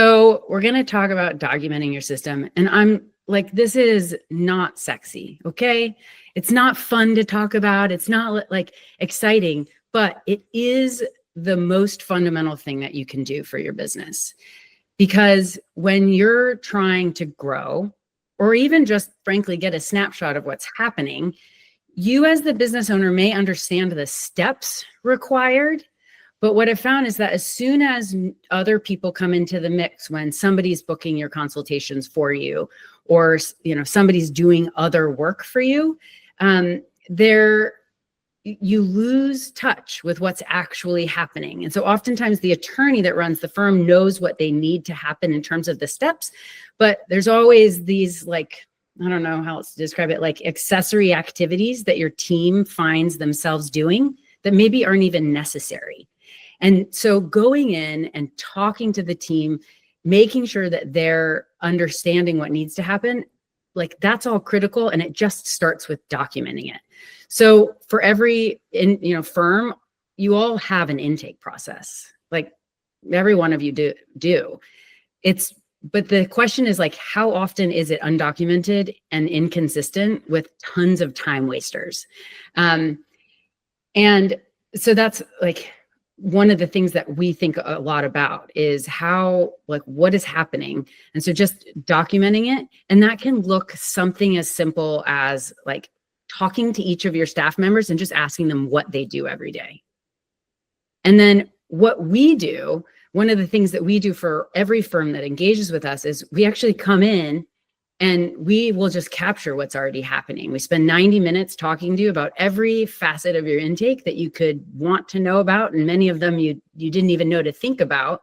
So we're going to talk about documenting your system. And I'm like, this is not sexy, okay? It's not fun to talk about. It's not like exciting, but it is the most fundamental thing that you can do for your business. Because when you're trying to grow, or even just frankly get a snapshot of what's happening, you as the business owner may understand the steps required. But what I found is that as soon as other people come into the mix, when somebody's booking your consultations for you, or somebody's doing other work for you, you lose touch with what's actually happening. And so oftentimes the attorney that runs the firm knows what they need to happen in terms of the steps, but there's always these, like, I don't know how else to describe it, like accessory activities that your team finds themselves doing that maybe aren't even necessary. And so going in and talking to the team, making sure that they're understanding what needs to happen, like that's all critical. And it just starts with documenting it. So for every firm, you all have an intake process. Like every one of you do. But the question is, like, how often is it undocumented and inconsistent with tons of time wasters? And so that's like one of the things that we think a lot about is what is happening. And so just documenting it, and that can look something as simple as like talking to each of your staff members and just asking them what they do every day. And then what we do, one of the things that we do for every firm that engages with us is we actually come in and we will just capture what's already happening. We spend 90 minutes talking to you about every facet of your intake that you could want to know about. And many of them you didn't even know to think about.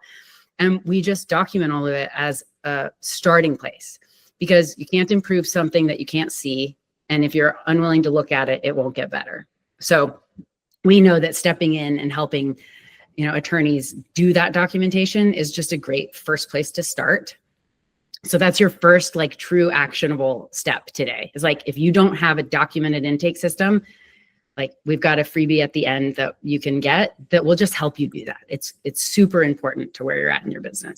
And we just document all of it as a starting place, because you can't improve something that you can't see. And if you're unwilling to look at it, it won't get better. So we know that stepping in and helping attorneys do that documentation is just a great first place to start. So that's your first like true actionable step today. Is like, if you don't have a documented intake system, like we've got a freebie at the end that you can get that will just help you do that. It's super important to where you're at in your business.